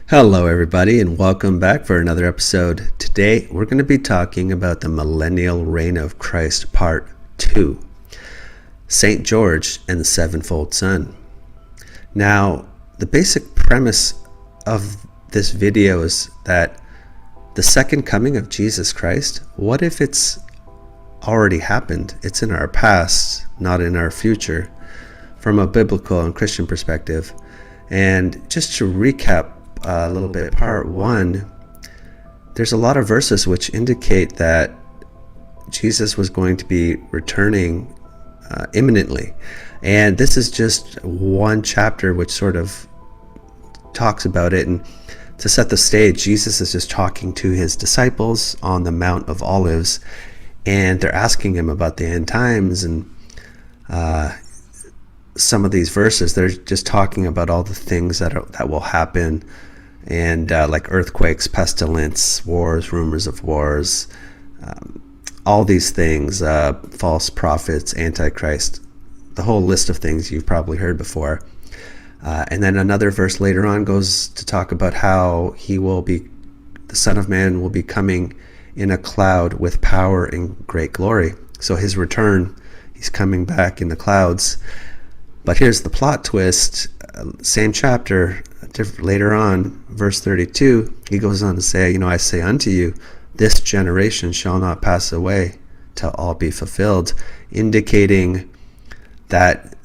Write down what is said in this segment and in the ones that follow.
Hello, everybody, and welcome back for another episode. Today, we're going to be talking about the Millennial Reign of Christ, Part 2, St. George and the Sevenfold Son. Now, the basic premise of this video is that the second coming of Jesus Christ, what if it's already happened? It's in our past, not in our future, from a biblical and Christian perspective. And just to recap a little bit, part one, there's a lot of verses which indicate that Jesus was going to be returning imminently. And this is just one chapter which sort of talks about it. And to set the stage, Jesus is just talking to his disciples on the Mount of Olives, and they're asking him about the end times. And some of these verses, they're just talking about all the things that will happen, and like earthquakes, pestilence, wars, rumors of wars, all these things, false prophets, antichrist, the whole list of things you've probably heard before. And then another verse later on goes to talk about how the Son of Man will be coming in a cloud with power and great glory. So his return, he's coming back in the clouds. But here's the plot twist. Same chapter, later on, verse 32, he goes on to say, I say unto you, this generation shall not pass away till all be fulfilled, indicating that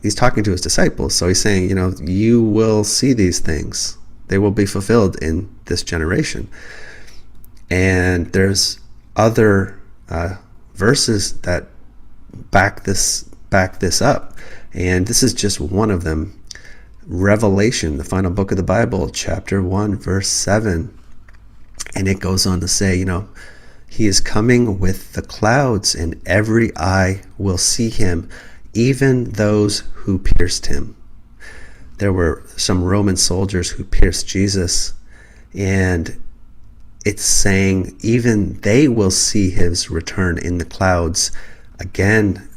he's talking to his disciples. So he's saying, you will see these things. They will be fulfilled in this generation. And there's other verses that back this up. And this is just one of them. Revelation, the final book of the Bible, chapter 1, verse 7. And it goes on to say, he is coming with the clouds, and every eye will see him, even those who pierced him. There were some Roman soldiers who pierced Jesus, and it's saying even they will see his return in the clouds again.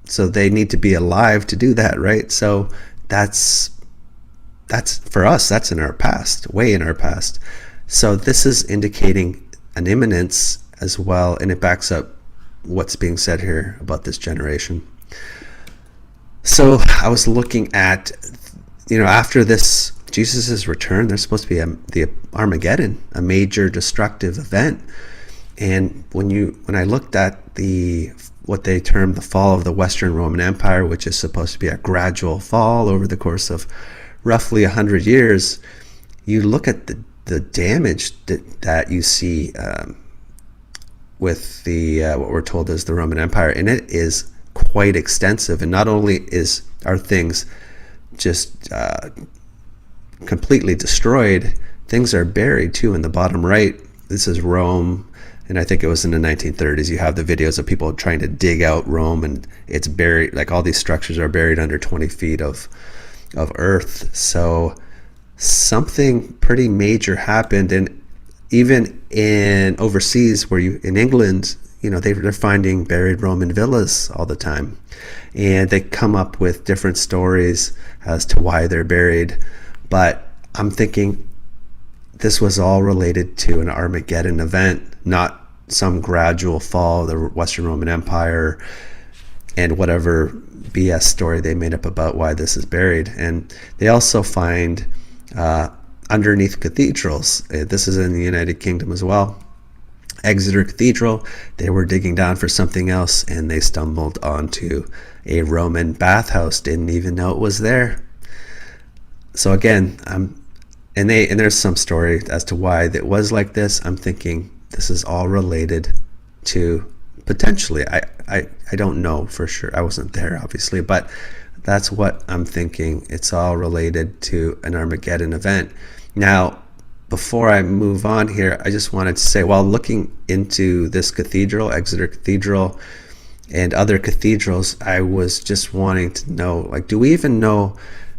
So they need to be alive to do that, right? So that's for us, that's in our past, way in our past. So this is indicating an imminence as well, and it backs up what's being said here about this generation. So I was looking at, after this Jesus' return, there's supposed to be the Armageddon, a major destructive event. And when I looked at what they term the fall of the Western Roman Empire, which is supposed to be a gradual fall over the course of roughly 100 years, you look at the damage that you see with what we're told is the Roman Empire, and it is quite extensive. And not only are things just completely destroyed, things are buried too. In the bottom right, this is Rome. And I think it was in the 1930s. You have the videos of people trying to dig out Rome, and it's buried, like all these structures are buried under 20 feet of earth. So something pretty major happened. And even in overseas, in England, they're finding buried Roman villas all the time. And they come up with different stories as to why they're buried. But I'm thinking, this was all related to an Armageddon event, not some gradual fall of the Western Roman Empire and whatever BS story they made up about why this is buried. And they also find underneath cathedrals, this is in the United Kingdom as well, Exeter Cathedral, they were digging down for something else, and they stumbled onto a Roman bathhouse, didn't even know it was there. So again, and there's some story as to why it was like this. I'm thinking this is all related to, potentially, I don't know for sure. I wasn't there, obviously, but that's what I'm thinking. It's all related to an Armageddon event. Now, before I move on here, I just wanted to say, while looking into this cathedral, Exeter Cathedral, and other cathedrals, I was just wanting to know, do we even know?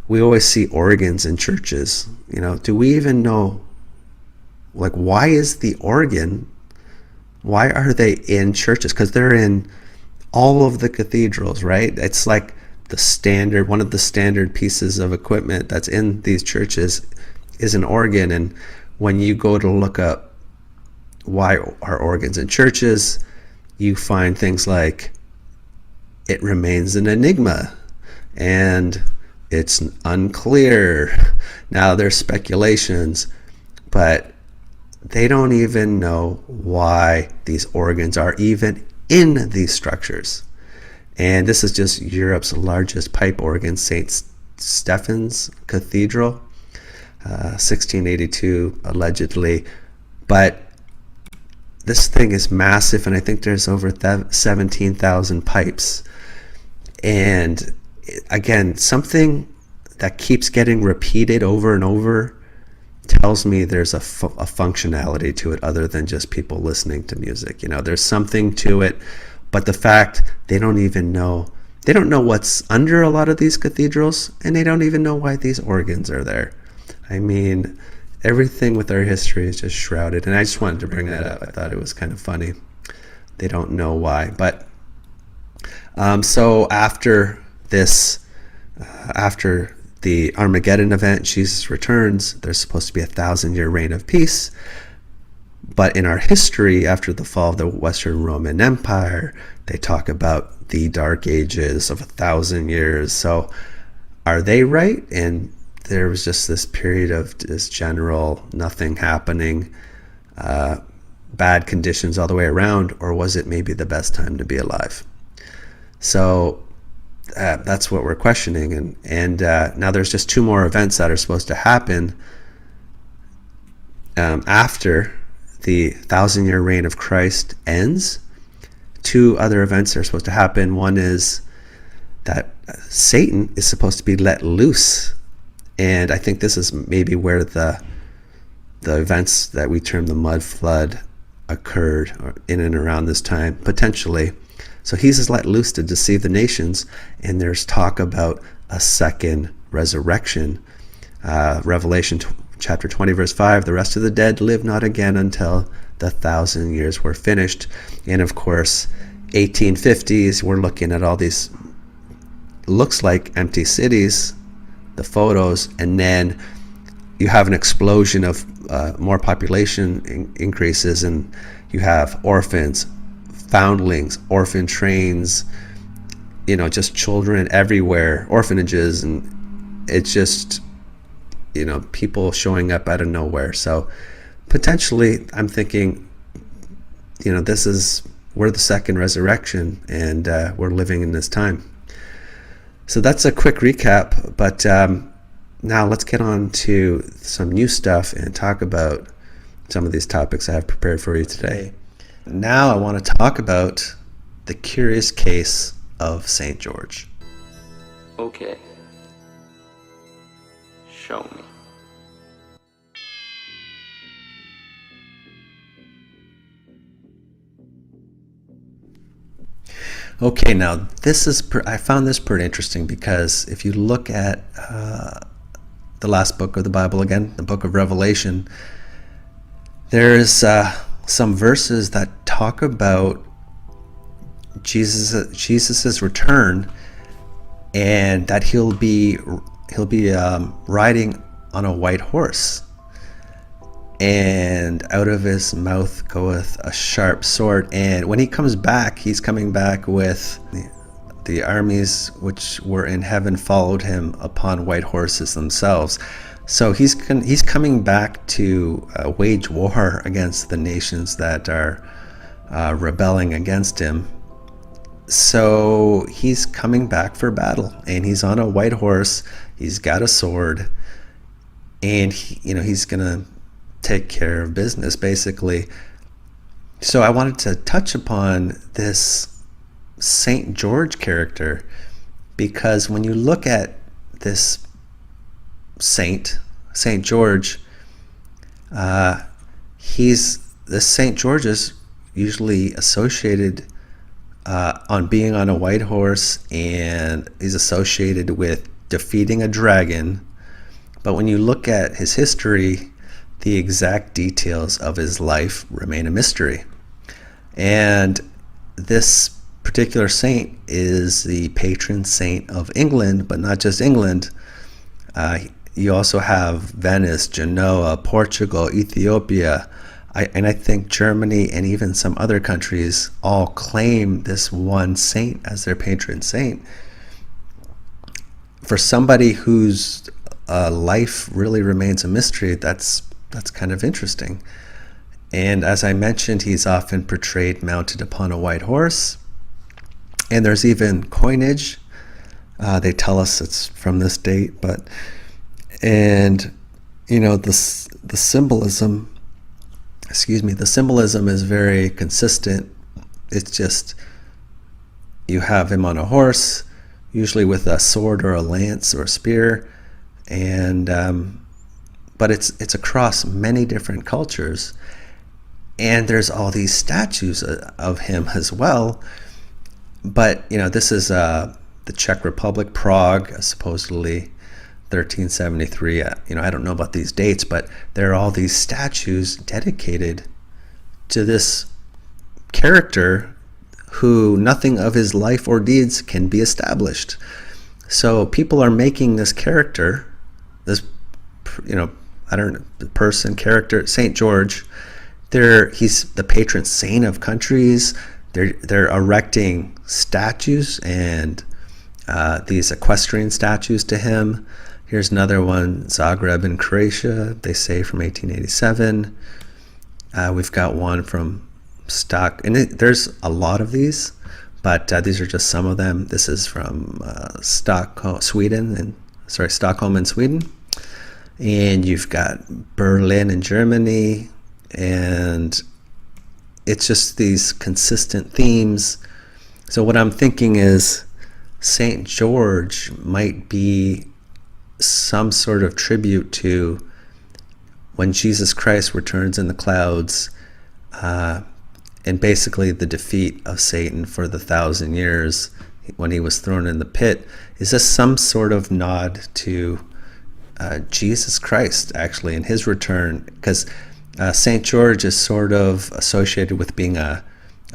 We always see organs in churches, do we even know, why is the organ, why are they in churches? Because they're in all of the cathedrals, right? It's like one of the standard pieces of equipment that's in these churches is an organ. And when you go to look up why are organs in churches, you find things like it remains an enigma and it's unclear. Now there's speculations, but they don't even know why these organs are even in these structures. And this is just Europe's largest pipe organ, St. Stephen's Cathedral, 1682 allegedly. But this thing is massive, and I think there's over 17,000 pipes. And again, something that keeps getting repeated over and over tells me there's a functionality to it other than just people listening to music. There's something to it, but the fact they don't know what's under a lot of these cathedrals, and they don't even know why these organs are there. I mean, everything with our history is just shrouded, and I just wanted to bring that up. I thought it was kind of funny. They don't know why. But so after this, after the Armageddon event, Jesus returns, there's supposed to be a 1,000-year reign of peace. But in our history, after the fall of the Western Roman Empire, they talk about the Dark Ages of 1,000 years. So are they right? And there was just this period of this general nothing happening, bad conditions all the way around, or was it maybe the best time to be alive? So that's what we're questioning. And now there's just 2 more events that are supposed to happen after the 1,000-year reign of Christ ends. 2 other events are supposed to happen. One is that Satan is supposed to be let loose. And I think this is maybe where the events that we term the mud flood occurred, or in and around this time, potentially. So he's let loose to deceive the nations, and there's talk about a second resurrection. Revelation chapter 20, verse 5, the rest of the dead live not again until the 1,000 years were finished. And of course, 1850s, we're looking at all these, looks like empty cities, the photos, and then you have an explosion of more population increases, and you have orphans, foundlings, orphan trains, just children everywhere, orphanages, and it's just, people showing up out of nowhere. So potentially, I'm thinking, we're the second resurrection, and we're living in this time. So that's a quick recap, but now let's get on to some new stuff and talk about some of these topics I have prepared for you today. Now I want to talk about the curious case of St. George. Okay. Show me. Okay, now I found this pretty interesting, because if you look at the last book of the Bible, again, the book of Revelation, there's some verses that talk about Jesus's return, and that he'll be riding on a white horse, and out of his mouth goeth a sharp sword. And when he comes back, he's coming back with the armies which were in heaven followed him upon white horses themselves. So he's coming back to wage war against the nations that are rebelling against him. So he's coming back for battle, and he's on a white horse. He's got a sword, and he's gonna take care of business, basically. So I wanted to touch upon this St. George character, because when you look at this St. George, St. George is usually associated on being on a white horse, and he's associated with defeating a dragon. But when you look at his history, the exact details of his life remain a mystery. And this particular saint is the patron saint of England, but not just England. you also have Venice, Genoa, Portugal, Ethiopia, and I think Germany and even some other countries all claim this one saint as their patron saint. For somebody whose life really remains a mystery, that's kind of interesting. And as I mentioned, he's often portrayed mounted upon a white horse. And there's even coinage. They tell us it's from this date, and the symbolism. The symbolism is very consistent. It's just you have him on a horse, usually with a sword or a lance or a spear, and but it's across many different cultures, and there's all these statues of him as well. But this is the Czech Republic, Prague, supposedly 1373. I don't know about these dates, but there are all these statues dedicated to this character who nothing of his life or deeds can be established. So people are making this character, this the person, character, Saint George. He's the patron saint of countries. They're erecting statues and these equestrian statues to him. Here's another one, Zagreb in Croatia, they say from 1887. We've got one from Stock, and there's a lot of these, but these are just some of them. This is from Stockholm in Sweden. And you've got Berlin in Germany, and it's just these consistent themes. So what I'm thinking is St. George might be some sort of tribute to when Jesus Christ returns in the clouds, and basically the defeat of Satan for the 1,000 years when he was thrown in the pit. Is this some sort of nod to Jesus Christ, actually, in his return? Because St. George is sort of associated with being a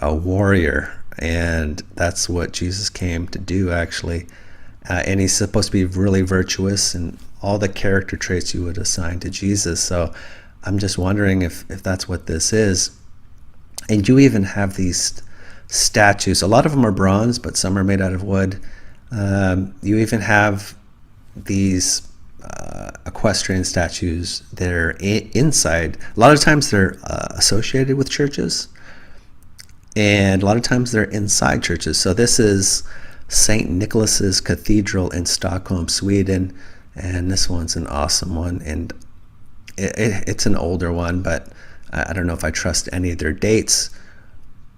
warrior, and that's what Jesus came to do, actually. And he's supposed to be really virtuous and all the character traits you would assign to Jesus. So I'm just wondering if that's what this is. And you even have these statues. A lot of them are bronze, but some are made out of wood. You even have these equestrian statues that are inside. A lot of times they're associated with churches, and a lot of times they're inside churches. So this is St. Nicholas's Cathedral in Stockholm, Sweden, and this one's an awesome one, and it's an older one, but I don't know if I trust any of their dates.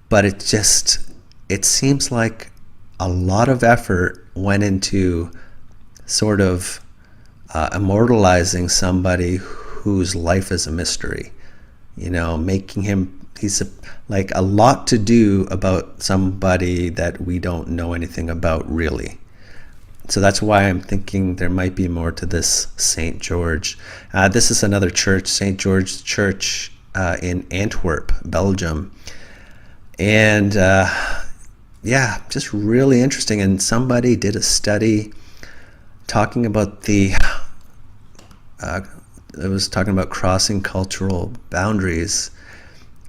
But it seems like a lot of effort went into sort of immortalizing somebody whose life is a mystery, making him, he's like a lot to do about somebody that we don't know anything about, really. So that's why I'm thinking there might be more to this St. George. This is another church, St. George's Church in Antwerp, Belgium. And just really interesting. And somebody did a study talking about it was talking about crossing cultural boundaries,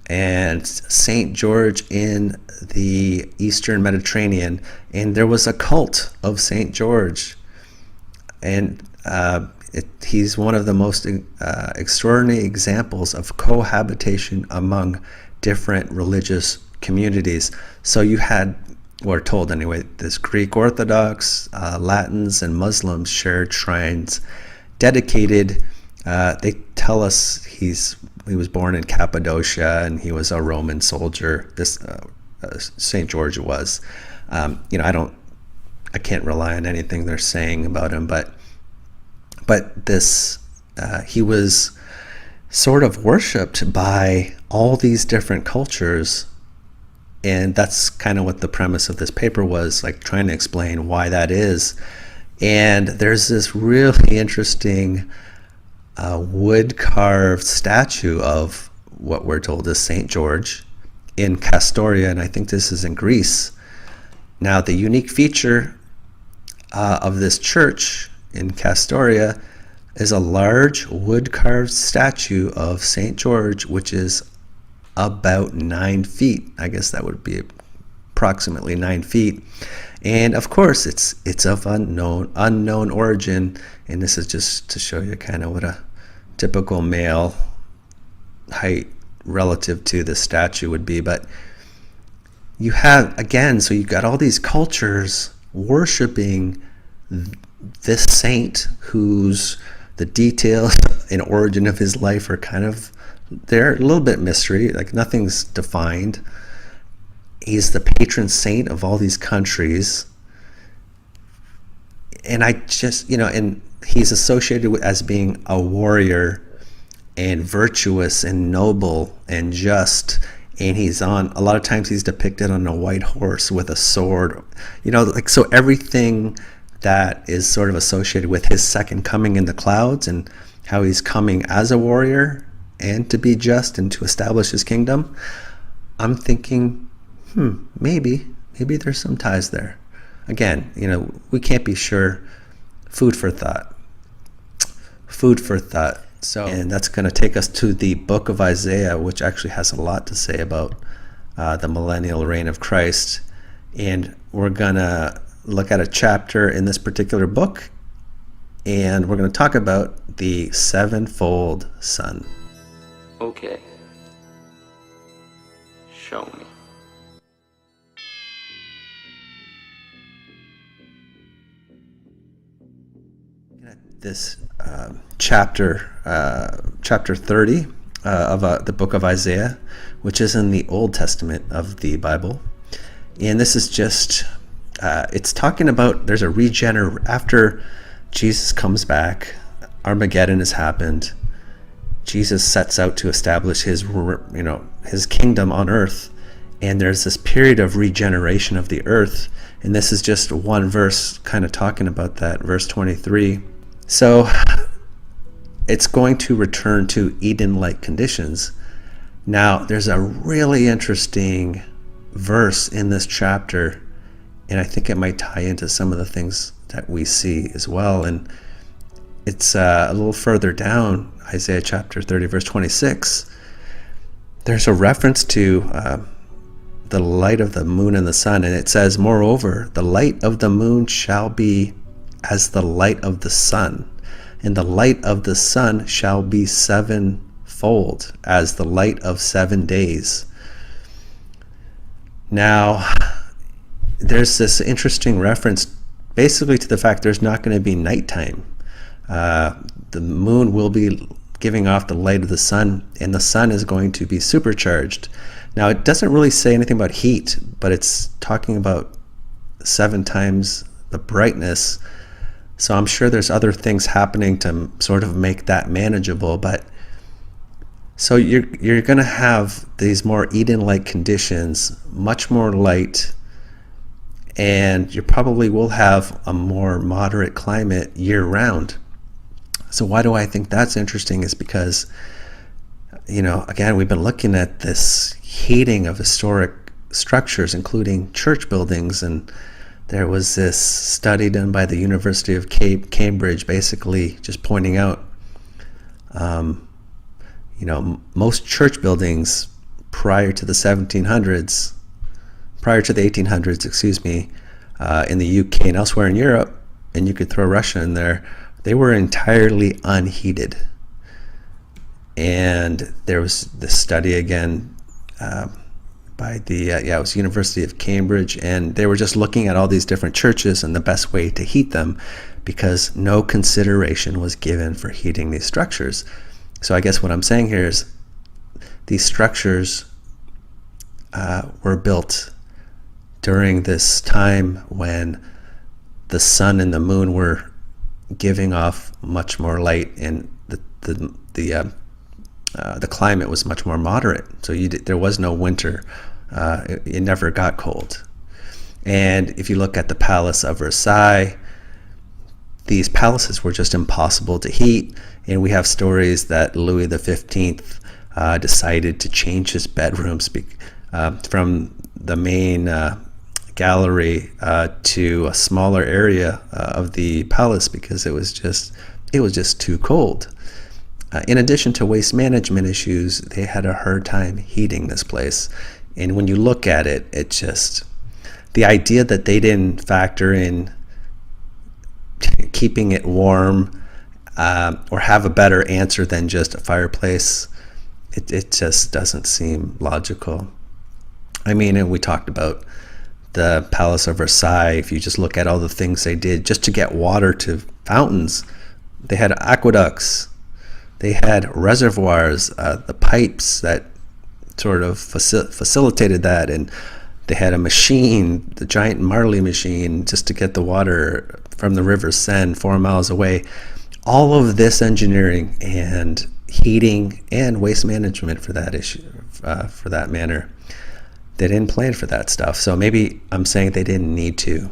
and St. George in the Eastern Mediterranean, and there was a cult of St. George, and he's one of the most extraordinary examples of cohabitation among different religious communities. So you had, we're told anyway, this Greek Orthodox, Latins, and Muslims shared shrines dedicated. They tell us he was born in Cappadocia, and he was a Roman soldier. This St. George was. I can't rely on anything they're saying about him, but this he was sort of worshipped by all these different cultures, and that's kind of what the premise of this paper was, like trying to explain why that is. And there's this really interesting wood carved statue of what we're told is St. George in Castoria, and I think this is in Greece. Now, the unique feature of this church in Castoria, is a large wood-carved statue of St. George, which is about 9 feet. I guess that would be approximately 9 feet. And of course, it's of unknown origin. And this is just to show you kind of what a typical male height relative to the statue would be. But you have, again, so you've got all these cultures worshiping this saint whose the details and origin of his life are kind of, they're a little bit mystery, like nothing's defined. He's the patron saint of all these countries. And I just, and he's associated with as being a warrior and virtuous and noble and just. And he's on, a lot of times he's depicted on a white horse with a sword, so everything that is sort of associated with his second coming in the clouds and how he's coming as a warrior and to be just and to establish his kingdom. I'm thinking, maybe there's some ties there. Again, we can't be sure. Food for thought. So, and that's going to take us to the book of Isaiah, which actually has a lot to say about the millennial reign of Christ. And we're going to look at a chapter in this particular book, and we're going to talk about the sevenfold son. Okay. Show me. This chapter 30 of the book of Isaiah, which is in the Old Testament of the Bible. And this is just, it's talking about, there's a after Jesus comes back, Armageddon has happened, Jesus sets out to establish his kingdom on earth, and there's this period of regeneration of the earth. And this is just one verse kind of talking about that, verse 23. So it's going to return to Eden-like conditions. Now, there's a really interesting verse in this chapter, and I think it might tie into some of the things that we see as well. And it's a little further down, Isaiah chapter 30, verse 26. There's a reference to the light of the moon and the sun, and it says, "Moreover, the light of the moon shall be as the light of the sun, and the light of the sun shall be sevenfold, as the light of 7 days." Now, there's this interesting reference basically to the fact there's not going to be nighttime. The moon will be giving off the light of the sun, and the sun is going to be supercharged. Now, it doesn't really say anything about heat, but it's talking about 7 times the brightness. So I'm sure there's other things happening to sort of make that manageable. But so you're going to have these more Eden-like conditions, much more light, and you probably will have a more moderate climate year-round. So why do I think that's interesting is because, again, we've been looking at this heating of historic structures, including church buildings, and there was this study done by the University of Cambridge basically just pointing out, most church buildings prior to the 1800s, in the UK and elsewhere in Europe, and you could throw Russia in there, they were entirely unheated. And there was this study again by it was University of Cambridge, and they were just looking at all these different churches and the best way to heat them, because no consideration was given for heating these structures. So I guess what I'm saying here is these structures were built during this time when the sun and the moon were giving off much more light, and the climate was much more moderate. So there was no winter. It never got cold. And if you look at the Palace of Versailles, these palaces were just impossible to heat. And we have stories that Louis XV decided to change his bedrooms from the main gallery to a smaller area of the palace, because it was just it was just too cold. In addition to waste management issues, they had a hard time heating this place. And when you look at it, it just, the idea that they didn't factor in keeping it warm or have a better answer than just a fireplace, it just doesn't seem logical. I mean, and we talked about the Palace of Versailles. If you just look at all the things they did just to get water to fountains, they had aqueducts, they had reservoirs, the pipes that sort of facilitated that, and they had a machine, the giant Marley machine, just to get the water from the River Seine 4 miles away. All of this engineering and heating and waste management for that issue, for that matter, they didn't plan for that stuff. So maybe I'm saying they didn't need to.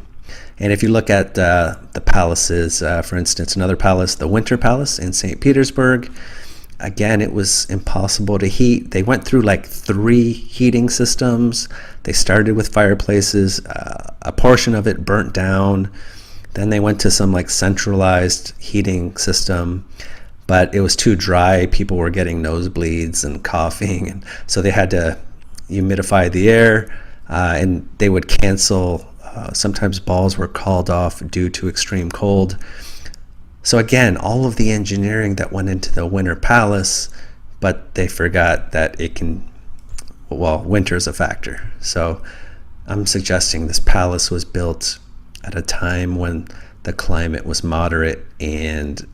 And if you look at the palaces, for instance, another palace, the Winter Palace in St. Petersburg, again, it was impossible to heat. They went through like 3 heating systems. They started with fireplaces. A portion of it burnt down. Then they went to some like centralized heating system, but it was too dry. People were getting nosebleeds and coughing. And so they had to humidify the air, and they would cancel. Sometimes balls were called off due to extreme cold. So again, all of the engineering that went into the Winter Palace, but they forgot that it can, well, winter is a factor. So I'm suggesting this palace was built at a time when the climate was moderate and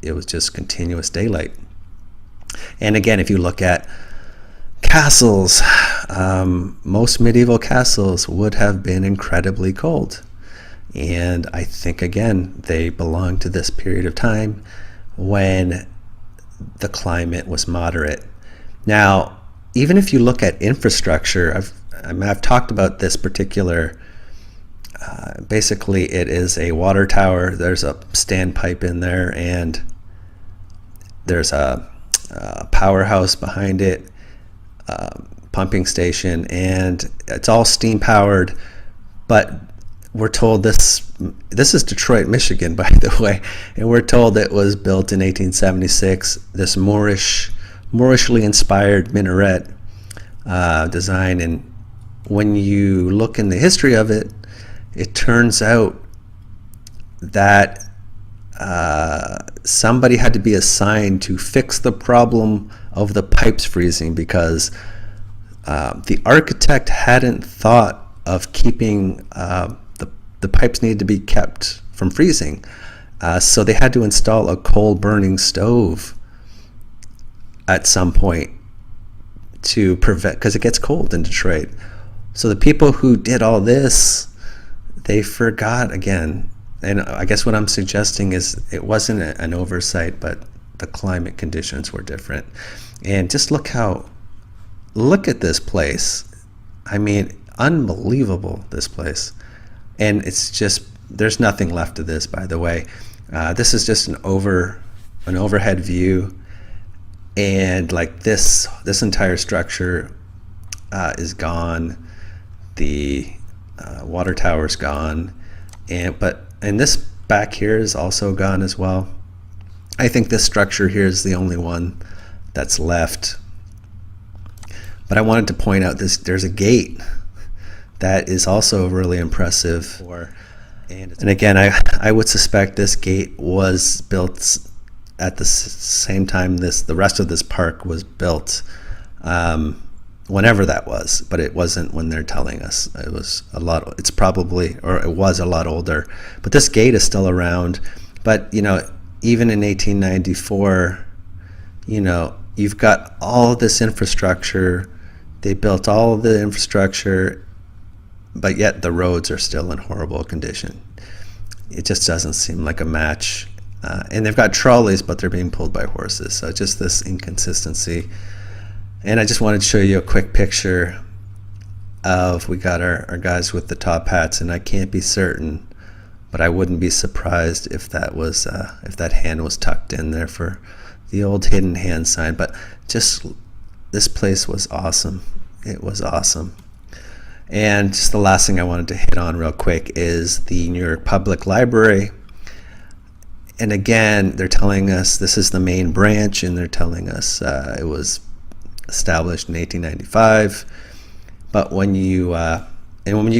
it was just continuous daylight. And again, if you look at castles, most medieval castles would have been incredibly cold. And I think, again, they belong to this period of time when the climate was moderate. Now, even if you look at infrastructure, I've talked about this particular, basically it is a water tower. There's a standpipe in there, and there's a powerhouse behind it, pumping station, and it's all steam powered. But we're told this is Detroit, Michigan, by the way, and we're told it was built in 1876. This Moorishly inspired minaret design, and when you look in the history of it, it turns out that somebody had to be assigned to fix the problem of the pipes freezing, because the architect hadn't thought of keeping the pipes needed to be kept from freezing. So they had to install a coal burning stove at some point to prevent, because it gets cold in Detroit. So the people who did all this, they forgot again. And I guess what I'm suggesting is it wasn't an oversight, but the climate conditions were different. And just look at this place. I mean, unbelievable, this place. And it's just, there's nothing left of this, by the way. This is just an overhead view, and like this entire structure is gone. The water tower's gone, and this back here is also gone as well. I think this structure here is the only one that's left. But I wanted to point out there's a gate that is also really impressive. And again, I would suspect this gate was built at the same time the rest of this park was built, whenever that was, but it wasn't when they're telling us. It was a lot older. But this gate is still around. But even in 1894, you've got all this infrastructure. They built all of the infrastructure, but yet the roads are still in horrible condition. It just doesn't seem like a match. And they've got trolleys, but they're being pulled by horses. So just this inconsistency. And I just wanted to show you a quick picture of, we got our guys with the top hats, and I can't be certain, but I wouldn't be surprised if that was if that hand was tucked in there for the old hidden hand sign. But just, this place was awesome. It was awesome. And just the last thing I wanted to hit on real quick is the New York Public Library. And again, they're telling us this is the main branch, and they're telling us it was established in 1895. But when you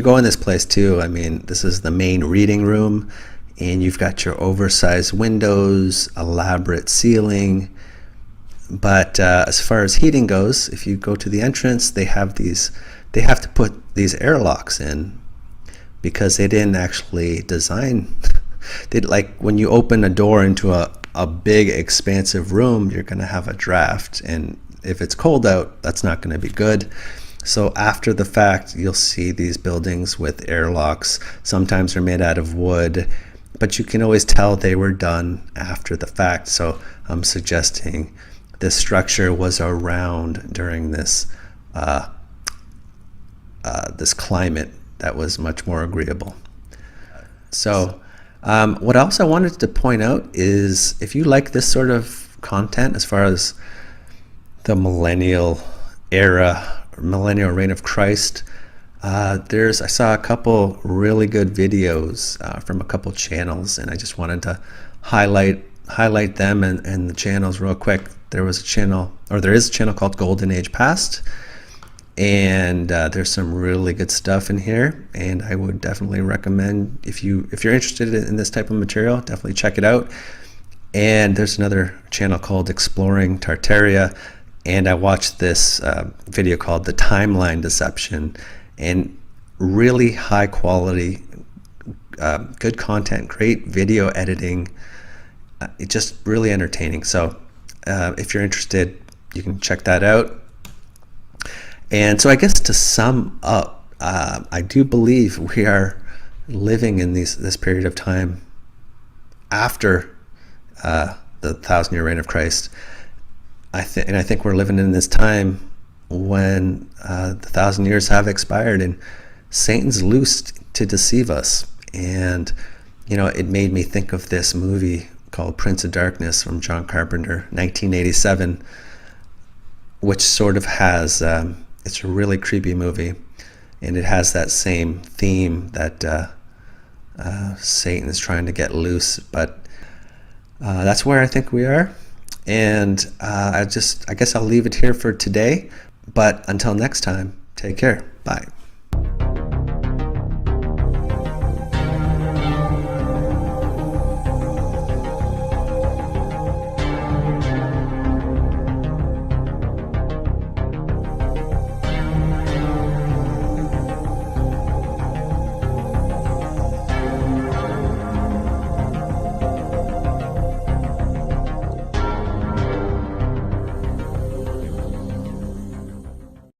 go in this place too, I mean, this is the main reading room, and you've got your oversized windows, elaborate ceiling. But as far as heating goes, if you go to the entrance, they have to put these airlocks in because they didn't actually design. Like when you open a door into a big expansive room, you're going to have a draft, and if it's cold out, that's not going to be good. So after the fact, you'll see these buildings with airlocks. Sometimes they're made out of wood, but you can always tell they were done after the fact. So I'm suggesting this structure was around during this this climate that was much more agreeable. So what else I wanted to point out is if you like this sort of content as far as the millennial era, or millennial reign of Christ, I saw a couple really good videos from a couple channels, and I just wanted to highlight them and the channels real quick. There is a channel called Golden Age Past, and there's some really good stuff in here, and I would definitely recommend if you're interested in this type of material, definitely check it out. And there's another channel called Exploring Tartaria, and I watched this video called The Timeline Deception, and really high quality, good content, great video editing. It's just really entertaining. So if you're interested, you can check that out. And so I guess to sum up, I do believe we are living in this period of time after the 1,000-year reign of Christ. I think we're living in this time when the 1,000 years have expired and Satan's loosed to deceive us. And it made me think of this movie called Prince of Darkness from John Carpenter, 1987, which sort of has it's a really creepy movie, and it has that same theme that Satan is trying to get loose. But that's where I think we are. And I guess I'll leave it here for today. But until next time, take care. Bye.